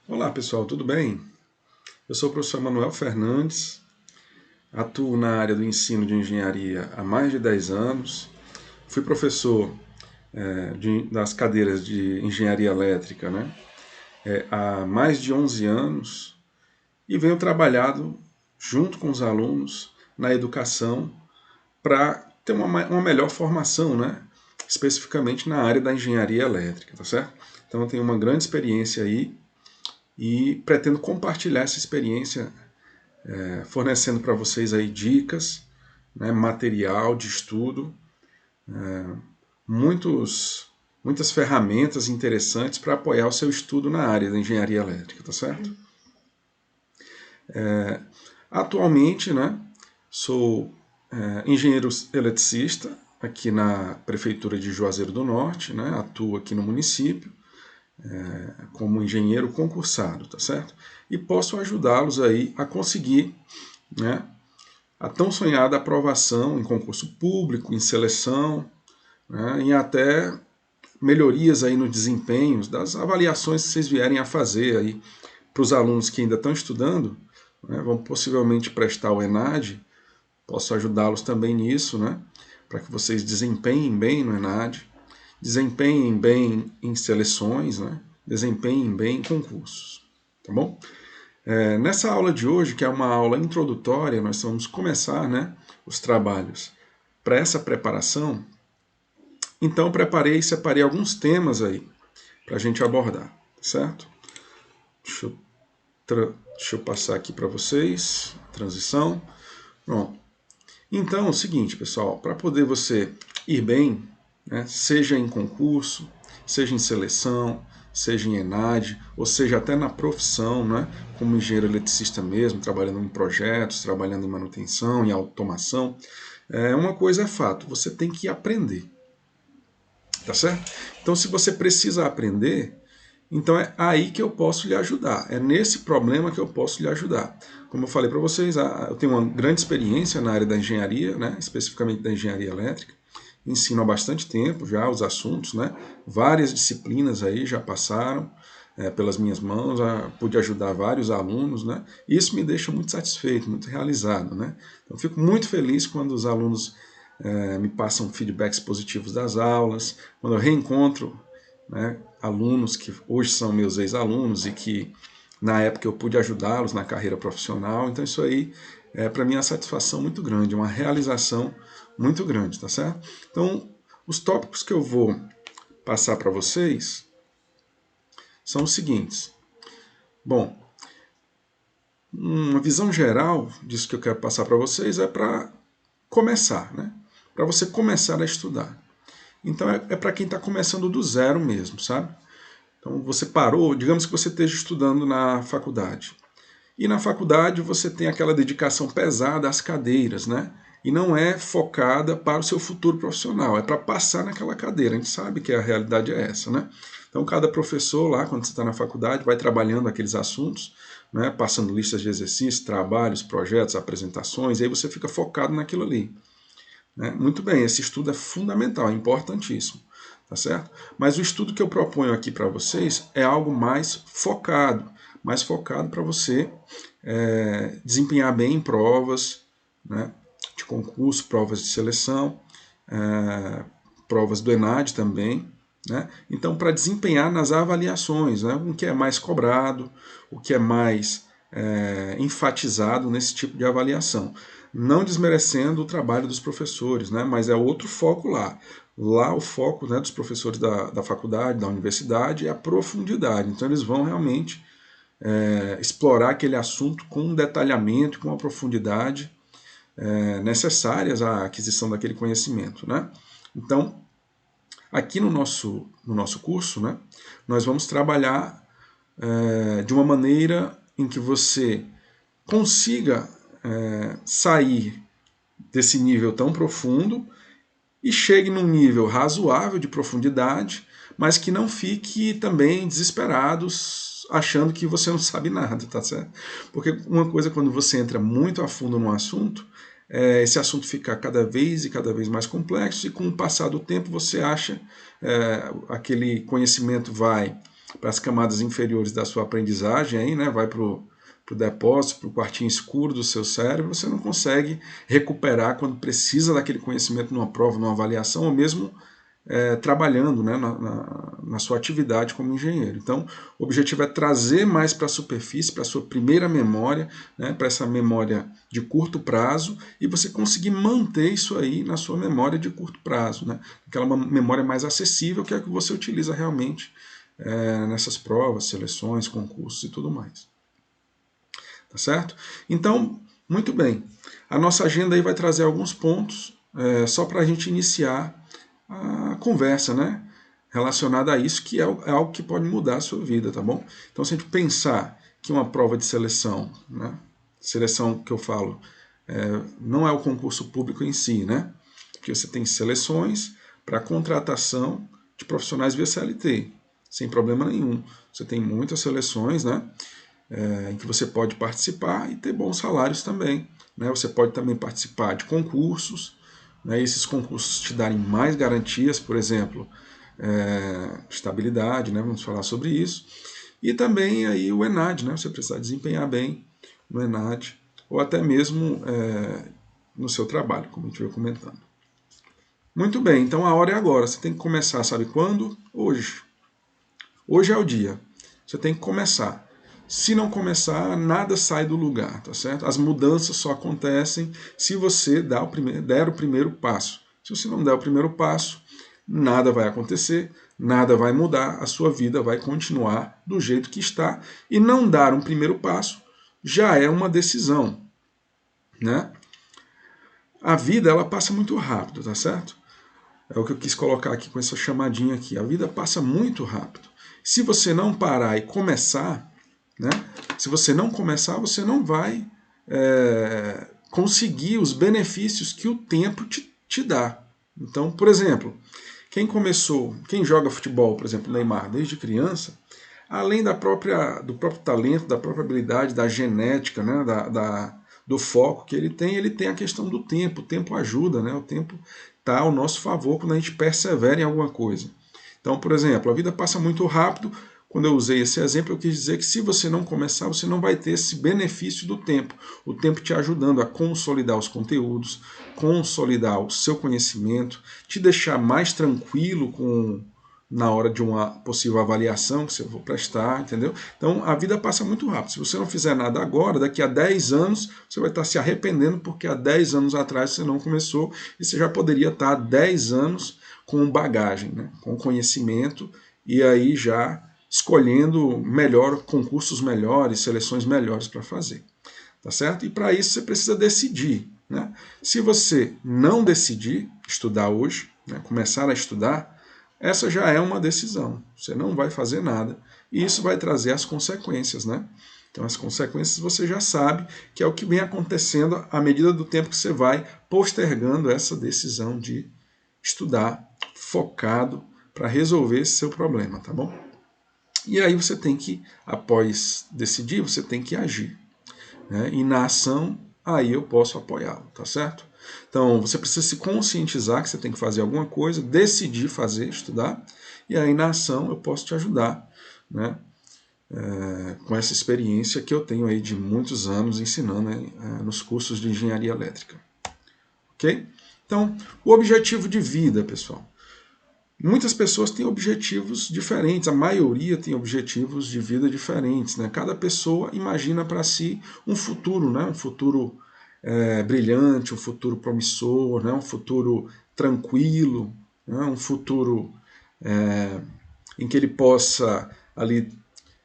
Olá pessoal, tudo bem? Eu sou o professor Manuel Fernandes, atuo na área do ensino de engenharia há mais de 10 anos, fui professor das cadeiras de engenharia elétrica, há mais de 11 anos e venho trabalhado junto com os alunos na educação para ter uma melhor formação, especificamente na área da engenharia elétrica, tá certo? Então eu tenho uma grande experiência aí e pretendo compartilhar essa experiência fornecendo para vocês aí dicas, material de estudo, muitas ferramentas interessantes para apoiar o seu estudo na área da engenharia elétrica, tá certo? Atualmente, sou engenheiro eletricista aqui na Prefeitura de Juazeiro do Norte, atuo aqui no município como engenheiro concursado, tá certo? E posso ajudá-los aí a conseguir, a tão sonhada aprovação em concurso público, em seleção, e até melhorias aí no desempenho das avaliações que vocês vierem a fazer aí para os alunos que ainda estão estudando, vão possivelmente prestar o ENAD, posso ajudá-los também nisso, para que vocês desempenhem bem no ENAD, desempenhem bem em seleções, desempenhem bem em concursos, tá bom? Nessa aula de hoje, que é uma aula introdutória, nós vamos começar os trabalhos para essa preparação. Então separei alguns temas aí para a gente abordar, certo? Deixa eu passar aqui para vocês, transição. Bom, então é o seguinte, pessoal, para poder você ir bem, seja em concurso, seja em seleção, seja em ENAD, ou seja até na profissão, como engenheiro eletricista mesmo, trabalhando em projetos, trabalhando em manutenção, em automação, uma coisa é fato, você tem que aprender, tá certo? Então se você precisa aprender, então é aí que eu posso lhe ajudar, é nesse problema que eu posso lhe ajudar. Como eu falei para vocês, eu tenho uma grande experiência na área da engenharia, especificamente da engenharia elétrica, ensino há bastante tempo já os assuntos, várias disciplinas aí já passaram pelas minhas mãos, pude ajudar vários alunos, e isso me deixa muito satisfeito, muito realizado. Então fico muito feliz quando os alunos me passam feedbacks positivos das aulas, quando eu reencontro alunos que hoje são meus ex-alunos e que na época eu pude ajudá-los na carreira profissional. Então isso aí é para mim uma satisfação muito grande, uma realização muito grande, tá certo? Então os tópicos que eu vou passar para vocês são os seguintes. Bom, uma visão geral disso que eu quero passar para vocês é para começar, para você começar a estudar. Então é para quem está começando do zero mesmo, sabe? Então você parou, digamos que você esteja estudando na faculdade. E na faculdade você tem aquela dedicação pesada às cadeiras, E não é focada para o seu futuro profissional, é para passar naquela cadeira. A gente sabe que a realidade é essa, Então cada professor lá, quando você está na faculdade, vai trabalhando aqueles assuntos, passando listas de exercícios, trabalhos, projetos, apresentações, e aí você fica focado naquilo ali. Muito bem, esse estudo é fundamental, é importantíssimo, tá certo? Mas o estudo que eu proponho aqui para vocês é algo mais focado para você desempenhar bem em provas, de concurso, provas de seleção, provas do ENAD também. Então, para desempenhar nas avaliações, o que é mais cobrado, o que é mais enfatizado nesse tipo de avaliação. Não desmerecendo o trabalho dos professores, mas é outro foco lá. Lá o foco dos professores da faculdade, da universidade, é a profundidade. Então eles vão realmente explorar aquele assunto com um detalhamento, com uma profundidade necessárias à aquisição daquele conhecimento. Então, aqui no nosso curso, nós vamos trabalhar de uma maneira em que você consiga sair desse nível tão profundo e chegue num nível razoável de profundidade, mas que não fique também desesperado achando que você não sabe nada, tá certo? Porque uma coisa, quando você entra muito a fundo num assunto, esse assunto fica cada vez mais complexo, e com o passar do tempo você acha aquele conhecimento vai as camadas inferiores da sua aprendizagem, aí, né, vai para o depósito, para o quartinho escuro do seu cérebro, você não consegue recuperar quando precisa daquele conhecimento numa prova, numa avaliação, ou mesmo trabalhando, né, na sua atividade como engenheiro. Então, o objetivo é trazer mais para a superfície, para a sua primeira memória, né, para essa memória de curto prazo, e você conseguir manter isso aí na sua memória de curto prazo, né, aquela memória mais acessível, que é a que você utiliza realmente nessas provas, seleções, concursos e tudo mais. Tá certo? Então, muito bem. A nossa agenda aí vai trazer alguns pontos, só para a gente iniciar a conversa, né? Relacionada a isso, que é algo que pode mudar a sua vida, tá bom? Então, se a gente pensar que uma prova de seleção, né? Seleção que eu falo, não é o concurso público em si, né? Porque você tem seleções para contratação de profissionais via CLT, sem problema nenhum. Você tem muitas seleções, né? Em que você pode participar e ter bons salários também, né? Você pode também participar de concursos, né? Esses concursos te darem mais garantias, por exemplo, estabilidade, né? Vamos falar sobre isso. E também aí o ENAD, né? Você precisa desempenhar bem no ENAD, ou até mesmo no seu trabalho, como a gente veio comentando. Muito bem, então a hora é agora. Você tem que começar, sabe quando? Hoje. Hoje é o dia. Você tem que começar. Se não começar, nada sai do lugar, tá certo? As mudanças só acontecem se você der o primeiro passo. Se você não der o primeiro passo, nada vai acontecer, nada vai mudar, a sua vida vai continuar do jeito que está. E não dar um primeiro passo já é uma decisão, né? A vida, ela passa muito rápido, tá certo? É o que eu quis colocar aqui com essa chamadinha aqui. A vida passa muito rápido. Se você não parar e começar, né? Se você não começar, você não vai conseguir os benefícios que o tempo te dá. Então, por exemplo, quem joga futebol, por exemplo, Neymar, desde criança, além do próprio talento, da própria habilidade, da genética, né, do foco que ele tem a questão do tempo. O tempo ajuda, né? O tempo está ao nosso favor quando a gente persevera em alguma coisa. Então, por exemplo, a vida passa muito rápido. Quando eu usei esse exemplo, eu quis dizer que se você não começar, você não vai ter esse benefício do tempo. O tempo te ajudando a consolidar os conteúdos, consolidar o seu conhecimento, te deixar mais tranquilo na hora de uma possível avaliação que você for prestar, entendeu? Então, a vida passa muito rápido. Se você não fizer nada agora, daqui a 10 anos, você vai estar se arrependendo porque há 10 anos atrás você não começou e você já poderia estar há 10 anos com bagagem, né? Com conhecimento e aí já escolhendo concursos melhores, seleções melhores para fazer. Tá certo? E para isso você precisa decidir. Né? Se você não decidir estudar hoje, né, começar a estudar, essa já é uma decisão. Você não vai fazer nada. E isso vai trazer as consequências. Né? Então as consequências você já sabe que é o que vem acontecendo à medida do tempo que você vai postergando essa decisão de estudar focado para resolver esse seu problema, tá bom? E aí você tem que, após decidir, você tem que agir. Né? E na ação, aí eu posso apoiá-lo, tá certo? Então, você precisa se conscientizar que você tem que fazer alguma coisa, decidir fazer, estudar, e aí na ação eu posso te ajudar, né? Com essa experiência que eu tenho aí de muitos anos ensinando nos cursos de engenharia elétrica. Ok? Então, o objetivo de vida, pessoal. Muitas pessoas têm objetivos diferentes, a maioria tem objetivos de vida diferentes. Né? Cada pessoa imagina para si um futuro, né? Um futuro brilhante, um futuro promissor, né? Um futuro tranquilo, né? Um futuro em que ele possa ali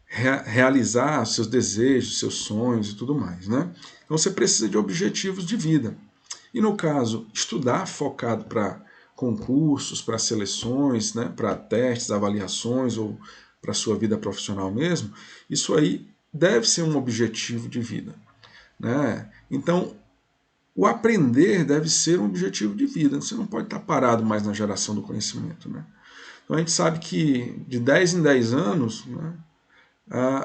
realizar seus desejos, seus sonhos e tudo mais. Né? Então você precisa de objetivos de vida. E no caso, estudar focado para concursos, para seleções, né, para testes, avaliações ou para a sua vida profissional mesmo, isso aí deve ser um objetivo de vida. Né? Então, o aprender deve ser um objetivo de vida. Você não pode estar parado mais na geração do conhecimento. Né? Então, a gente sabe que de 10 em 10 anos, né,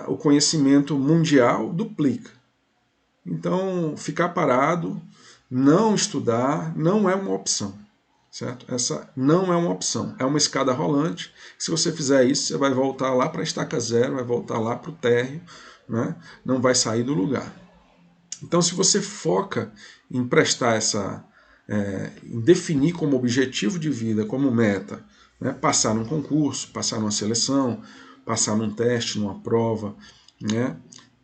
o conhecimento mundial duplica. Então, ficar parado, não estudar, não é uma opção. certo? Essa não é uma opção, é uma escada rolante. Se você fizer isso, você vai voltar lá para a estaca zero, vai voltar lá para o térreo, né? Não vai sair do lugar. Então, se você foca em prestar em definir como objetivo de vida, como meta, né, passar num concurso, passar numa seleção, passar num teste, numa prova, né,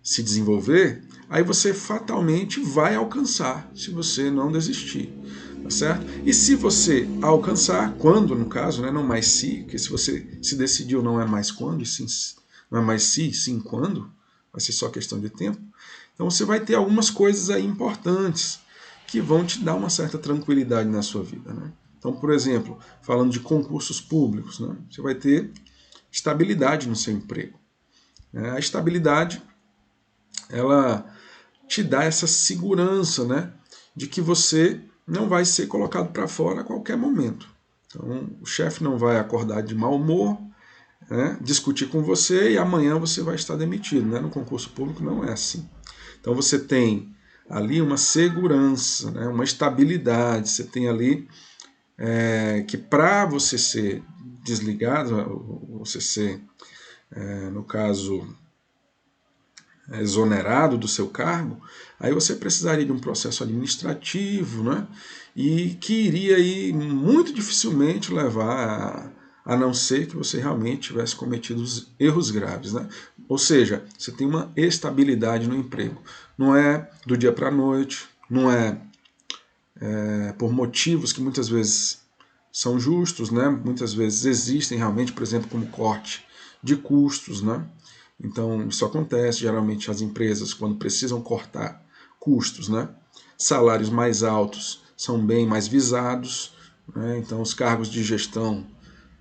se desenvolver, aí você fatalmente vai alcançar, se você não desistir, tá certo? E se você alcançar, quando no caso, né, não mais se, porque se você se decidiu não é mais quando, sim, não é mais se, sim quando, vai ser só questão de tempo. Então você vai ter algumas coisas aí importantes que vão te dar uma certa tranquilidade na sua vida, né? Então, por exemplo, falando de concursos públicos, né, você vai ter estabilidade no seu emprego. A estabilidade, ela te dá essa segurança, né, de que você não vai ser colocado para fora a qualquer momento. Então, o chefe não vai acordar de mau humor, né, discutir com você e amanhã você vai estar demitido. Né? No concurso público não é assim. Então você tem ali uma segurança, né, uma estabilidade, você tem ali que para você ser desligado, você ser, no caso, exonerado do seu cargo, aí você precisaria de um processo administrativo, né? E que iria aí muito dificilmente levar a não ser que você realmente tivesse cometido erros graves, né? Ou seja, você tem uma estabilidade no emprego. Não é do dia para a noite, não é por motivos que muitas vezes são justos, né? Muitas vezes existem realmente, por exemplo, como corte de custos, né? Então, isso acontece, geralmente as empresas, quando precisam cortar custos, né? Salários mais altos são bem mais visados, né? Então os cargos de gestão,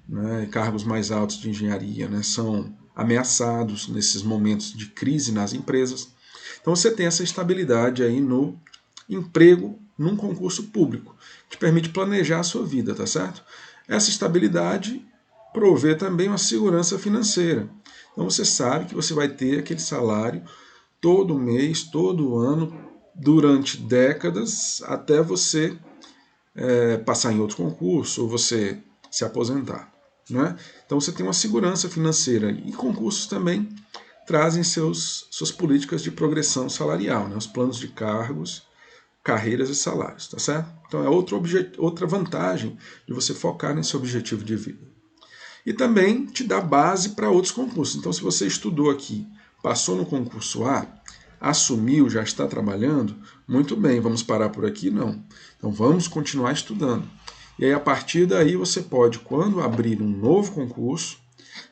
né, cargos mais altos de engenharia, né, são ameaçados nesses momentos de crise nas empresas. Então você tem essa estabilidade aí no emprego num concurso público, que permite planejar a sua vida, tá certo? Essa estabilidade provê também uma segurança financeira. Então você sabe que você vai ter aquele salário todo mês, todo ano, durante décadas, até você passar em outro concurso ou você se aposentar. Né? Então você tem uma segurança financeira. E concursos também trazem suas políticas de progressão salarial, né? Os planos de cargos, carreiras e salários, tá certo? Então é outra vantagem de você focar nesse objetivo de vida. E também te dá base para outros concursos. Então se você estudou aqui, passou no concurso A, assumiu, já está trabalhando, muito bem, vamos parar por aqui? Não. Então vamos continuar estudando. E aí a partir daí você pode, quando abrir um novo concurso,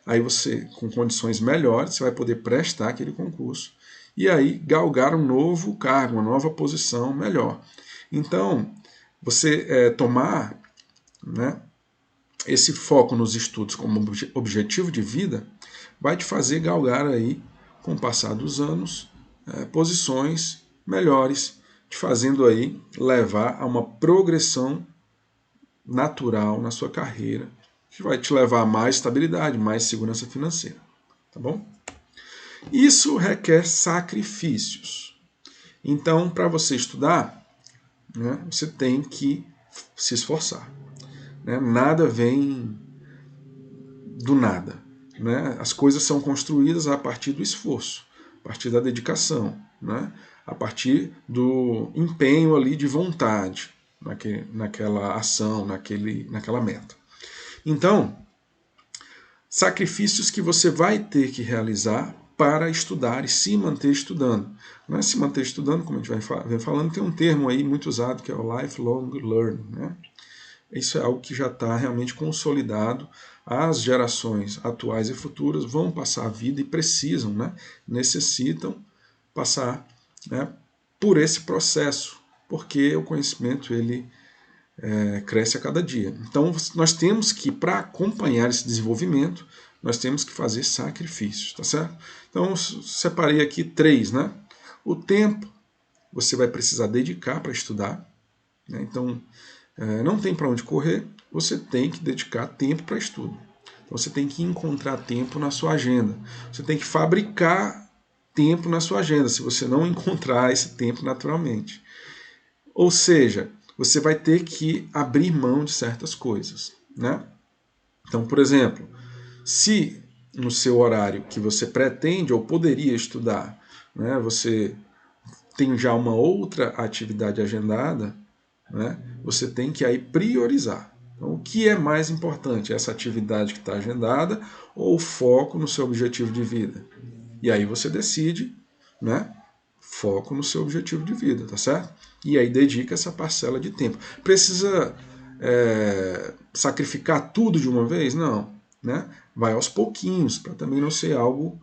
aí você, com condições melhores, você vai poder prestar aquele concurso e aí galgar um novo cargo, uma nova posição melhor. Então, você tomar, né, esse foco nos estudos como objetivo de vida vai te fazer galgar aí, com o passar dos anos, posições melhores, te fazendo aí levar a uma progressão natural na sua carreira, que vai te levar a mais estabilidade, mais segurança financeira. Tá bom? Isso requer sacrifícios. Então, para você estudar, né, você tem que se esforçar. Né? Nada vem do nada. Né? As coisas são construídas a partir do esforço, a partir da dedicação, né? A partir do empenho ali de vontade naquela ação, naquela meta. Então, sacrifícios que você vai ter que realizar para estudar e se manter estudando. Não é se manter estudando, como a gente vem falando, tem um termo aí muito usado que é o lifelong learning. Né? Isso é algo que já está realmente consolidado. As gerações atuais e futuras vão passar a vida e precisam, né, necessitam passar, né, por esse processo, porque o conhecimento ele cresce a cada dia. Então nós temos que, para acompanhar esse desenvolvimento, nós temos que fazer sacrifícios, tá certo? Então eu separei aqui 3, né? O tempo você vai precisar dedicar para estudar, né? Então não tem para onde correr, você tem que dedicar tempo para estudo. Então você tem que encontrar tempo na sua agenda. Você tem que fabricar tempo na sua agenda, se você não encontrar esse tempo naturalmente. Ou seja, você vai ter que abrir mão de certas coisas, né? Então, por exemplo, se no seu horário que você pretende ou poderia estudar, né, você tem já uma outra atividade agendada, né, você tem que aí priorizar. Então, o que é mais importante, essa atividade que está agendada ou o foco no seu objetivo de vida? E aí você decide, né, foco no seu objetivo de vida, tá certo? E aí dedica essa parcela de tempo. Precisa sacrificar tudo de uma vez? Não, né? Vai aos pouquinhos, para também não ser algo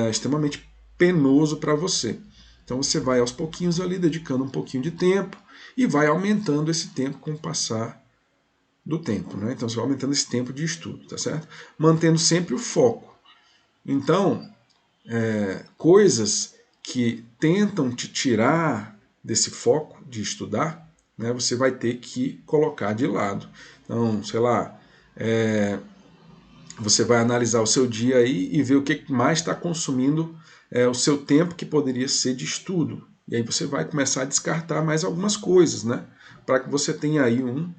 extremamente penoso para você. Então você vai aos pouquinhos ali, dedicando um pouquinho de tempo e vai aumentando esse tempo com o passar do tempo, né? Então você vai aumentando esse tempo de estudo, tá certo? Mantendo sempre o foco. Então, coisas que tentam te tirar desse foco de estudar, né, você vai ter que colocar de lado. Então, sei lá, você vai analisar o seu dia aí e ver o que mais está consumindo o seu tempo que poderia ser de estudo. E aí você vai começar a descartar mais algumas coisas, né, para que você tenha aí um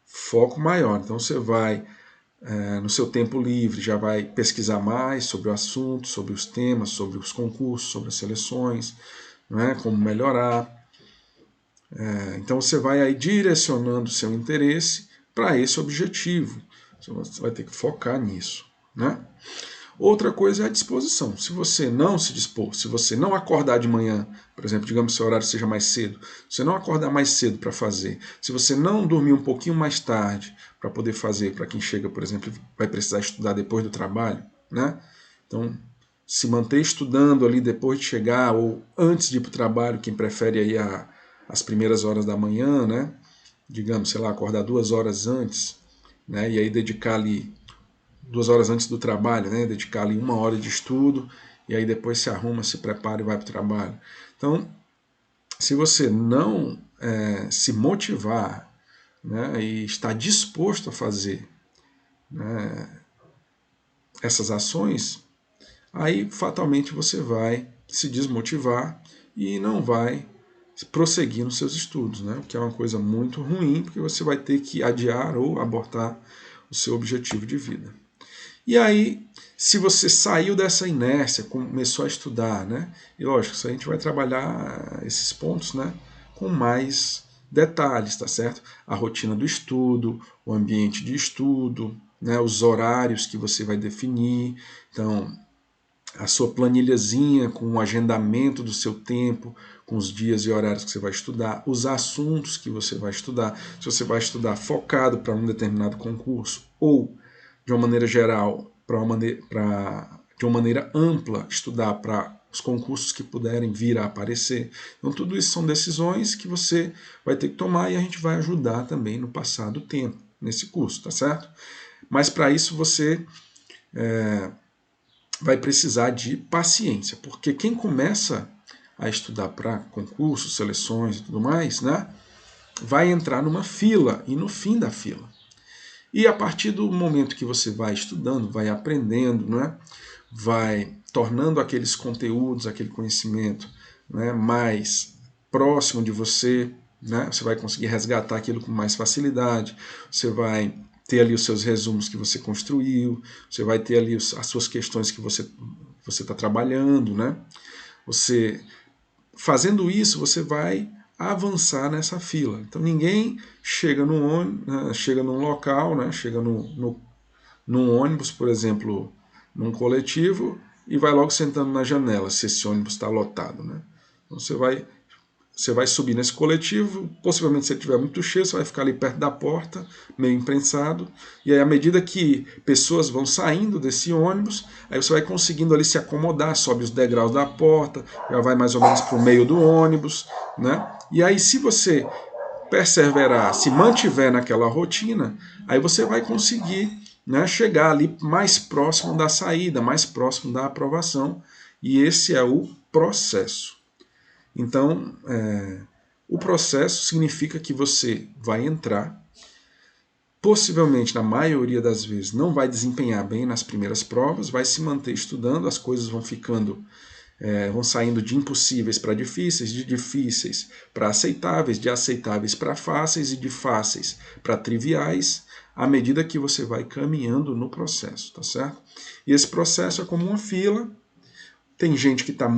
foco maior. Então você vai no seu tempo livre, já vai pesquisar mais sobre o assunto, sobre os temas, sobre os concursos, sobre as seleções, né, como melhorar. Então você vai aí direcionando o seu interesse para esse objetivo. Você vai ter que focar nisso, né? Outra coisa é a disposição. Se você não se dispor, se você não acordar de manhã, por exemplo, digamos que seu horário seja mais cedo, se você não acordar mais cedo para fazer, se você não dormir um pouquinho mais tarde para poder fazer, para quem chega, por exemplo, vai precisar estudar depois do trabalho, né? Então, se manter estudando ali depois de chegar ou antes de ir para o trabalho, quem prefere aí as primeiras horas da manhã, né? Digamos, sei lá, acordar 2 horas antes, né? E aí dedicar ali 2 horas antes do trabalho, né? Dedicar ali 1 hora de estudo e aí depois se arruma, se prepara e vai para o trabalho. Então, se você não se motivar, né, e estar disposto a fazer, né, essas ações, aí fatalmente você vai se desmotivar e não vai prosseguir nos seus estudos, né? O que é uma coisa muito ruim, porque você vai ter que adiar ou abortar o seu objetivo de vida. E aí, se você saiu dessa inércia, começou a estudar, né? E lógico, isso a gente vai trabalhar esses pontos, né, com mais detalhes, tá certo? A rotina do estudo, o ambiente de estudo, né, os horários que você vai definir. Então, a sua planilhazinha com o agendamento do seu tempo, com os dias e horários que você vai estudar, os assuntos que você vai estudar, se você vai estudar focado para um determinado concurso ou, de uma maneira geral, de uma maneira ampla, estudar para os concursos que puderem vir a aparecer. Então tudo isso são decisões que você vai ter que tomar e a gente vai ajudar também no passar do tempo nesse curso, tá certo? Mas para isso você vai precisar de paciência, porque quem começa a estudar para concursos, seleções e tudo mais, né, vai entrar numa fila e no fim da fila. E a partir do momento que você vai estudando, vai aprendendo, né, vai tornando aqueles conteúdos, aquele conhecimento, né, mais próximo de você, né, você vai conseguir resgatar aquilo com mais facilidade, você vai ter ali os seus resumos que você construiu, você vai ter ali as suas questões que você está trabalhando, né? Você fazendo isso, você vai avançar nessa fila. Então ninguém chega chega num local, né? Chega num ônibus, por exemplo, num coletivo e vai logo sentando na janela se esse ônibus está lotado, né? Então você vai subir nesse coletivo, possivelmente se ele estiver muito cheio, você vai ficar ali perto da porta, meio imprensado, e aí à medida que pessoas vão saindo desse ônibus, aí você vai conseguindo ali se acomodar, sobe os degraus da porta, já vai mais ou menos para o meio do ônibus, né? E aí se você perseverar, se mantiver naquela rotina, aí você vai conseguir, né, chegar ali mais próximo da saída, mais próximo da aprovação, e esse é o processo. Então, o processo significa que você vai entrar, possivelmente na maioria das vezes não vai desempenhar bem nas primeiras provas, vai se manter estudando, as coisas vão ficando vão saindo de impossíveis para difíceis, de difíceis para aceitáveis, de aceitáveis para fáceis e de fáceis para triviais, à medida que você vai caminhando no processo, tá certo? E esse processo é como uma fila. Tem gente que está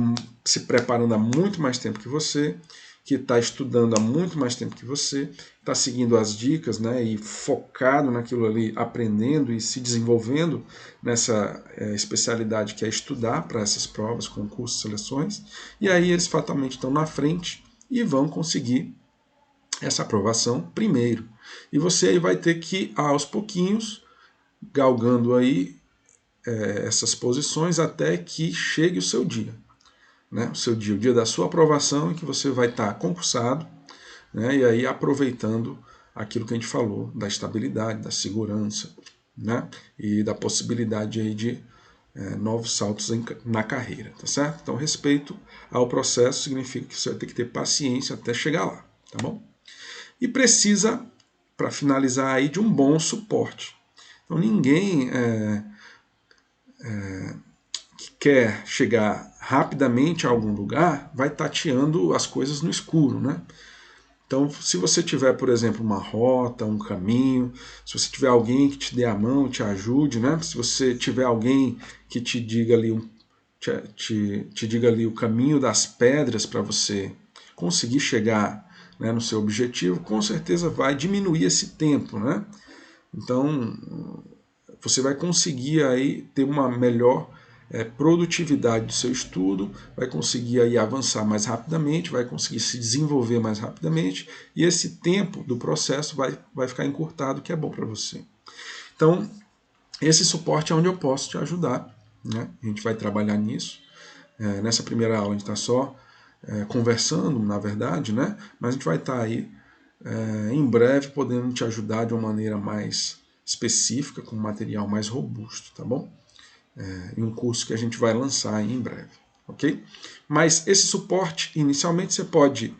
se preparando há muito mais tempo que você, que está estudando há muito mais tempo que você, está seguindo as dicas, né, e focado naquilo ali, aprendendo e se desenvolvendo nessa especialidade que é estudar para essas provas, concursos, seleções, e aí eles fatalmente estão na frente e vão conseguir essa aprovação primeiro. E você aí vai ter que, aos pouquinhos, galgando aí essas posições até que chegue o seu dia. Né? O dia da sua aprovação, em que você vai estar concursado, né? E aí aproveitando aquilo que a gente falou, da estabilidade, da segurança, né? E da possibilidade aí de novos saltos na carreira, tá certo? Então, respeito ao processo significa que você vai ter que ter paciência até chegar lá, tá bom? E precisa, para finalizar aí, de um bom suporte. Então, ninguém que quer chegar rapidamente a algum lugar vai tateando as coisas no escuro, né? Então, se você tiver, por exemplo, uma rota, um caminho, se você tiver alguém que te dê a mão, te ajude, né? Se você tiver alguém que te diga ali, te diga ali o caminho das pedras para você conseguir chegar, né, no seu objetivo, com certeza vai diminuir esse tempo, né? Então, você vai conseguir aí ter uma melhor produtividade do seu estudo, vai conseguir aí avançar mais rapidamente, vai conseguir se desenvolver mais rapidamente, e esse tempo do processo vai ficar encurtado, que é bom para você. Então, esse suporte é onde eu posso te ajudar, né? A gente vai trabalhar nisso. Nessa primeira aula a gente está só conversando, na verdade, né? Mas a gente vai estar aí em breve podendo te ajudar de uma maneira mais específica, com material mais robusto, tá bom? Em um curso que a gente vai lançar em breve, ok? Mas esse suporte, inicialmente, você pode,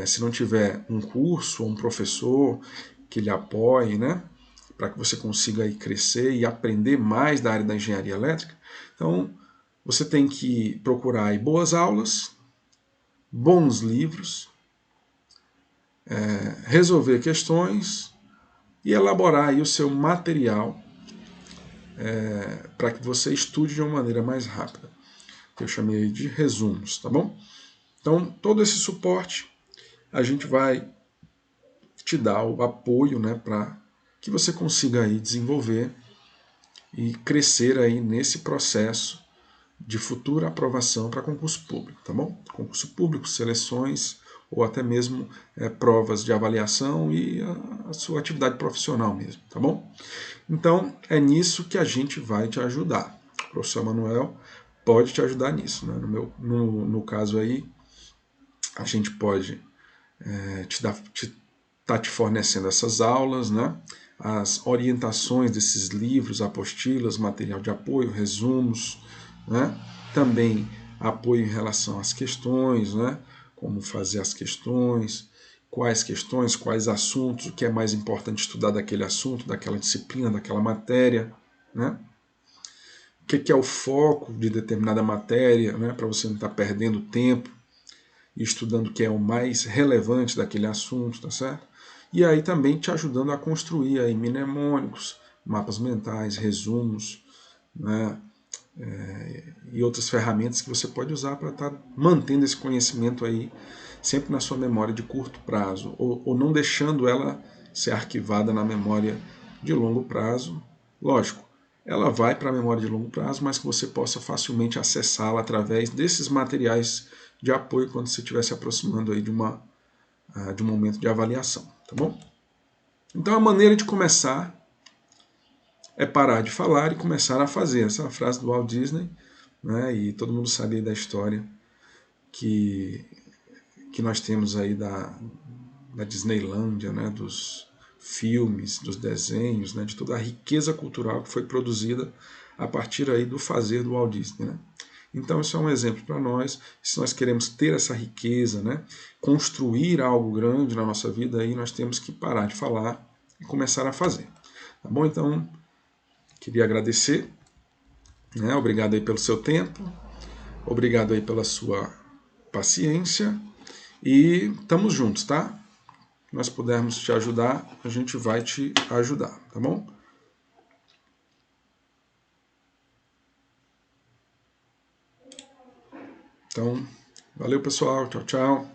se não tiver um curso ou um professor que lhe apoie, né, para que você consiga aí crescer e aprender mais da área da engenharia elétrica, então você tem que procurar aí boas aulas, bons livros, resolver questões e elaborar aí o seu material para que você estude de uma maneira mais rápida, que eu chamei de resumos, tá bom? Então, todo esse suporte a gente vai te dar o apoio, né, para que você consiga aí desenvolver e crescer aí nesse processo de futura aprovação para concurso público, tá bom? Concurso público, seleções ou até mesmo provas de avaliação e a sua atividade profissional mesmo, tá bom? Então, é nisso que a gente vai te ajudar. O professor Manuel pode te ajudar nisso, né? No caso aí, a gente pode tá te fornecendo essas aulas, né? As orientações desses livros, apostilas, material de apoio, resumos, né? Também apoio em relação às questões, né? Como fazer as questões, quais assuntos, o que é mais importante estudar daquele assunto, daquela disciplina, daquela matéria, né? O que é o foco de determinada matéria, né? Para você não estar perdendo tempo e estudando o que é o mais relevante daquele assunto, tá certo? E aí também te ajudando a construir aí mnemônicos, mapas mentais, resumos, né? E outras ferramentas que você pode usar para estar mantendo esse conhecimento aí sempre na sua memória de curto prazo, ou não deixando ela ser arquivada na memória de longo prazo. Lógico, ela vai para a memória de longo prazo, mas que você possa facilmente acessá-la através desses materiais de apoio quando você estiver se aproximando aí de um momento de avaliação, tá bom? Então a maneira de começar é parar de falar e começar a fazer. Essa é uma frase do Walt Disney, né? E todo mundo sabe aí da história que nós temos aí da Disneylândia, né? Dos filmes, dos desenhos, né? De toda a riqueza cultural que foi produzida a partir aí do fazer do Walt Disney, né? Então isso é um exemplo para nós. Se nós queremos ter essa riqueza, né? Construir algo grande na nossa vida, aí nós temos que parar de falar e começar a fazer. Tá bom? Então, queria agradecer, né? Obrigado aí pelo seu tempo. Obrigado aí pela sua paciência e estamos juntos, tá? Se nós pudermos te ajudar, a gente vai te ajudar, tá bom? Então, valeu pessoal, tchau, tchau.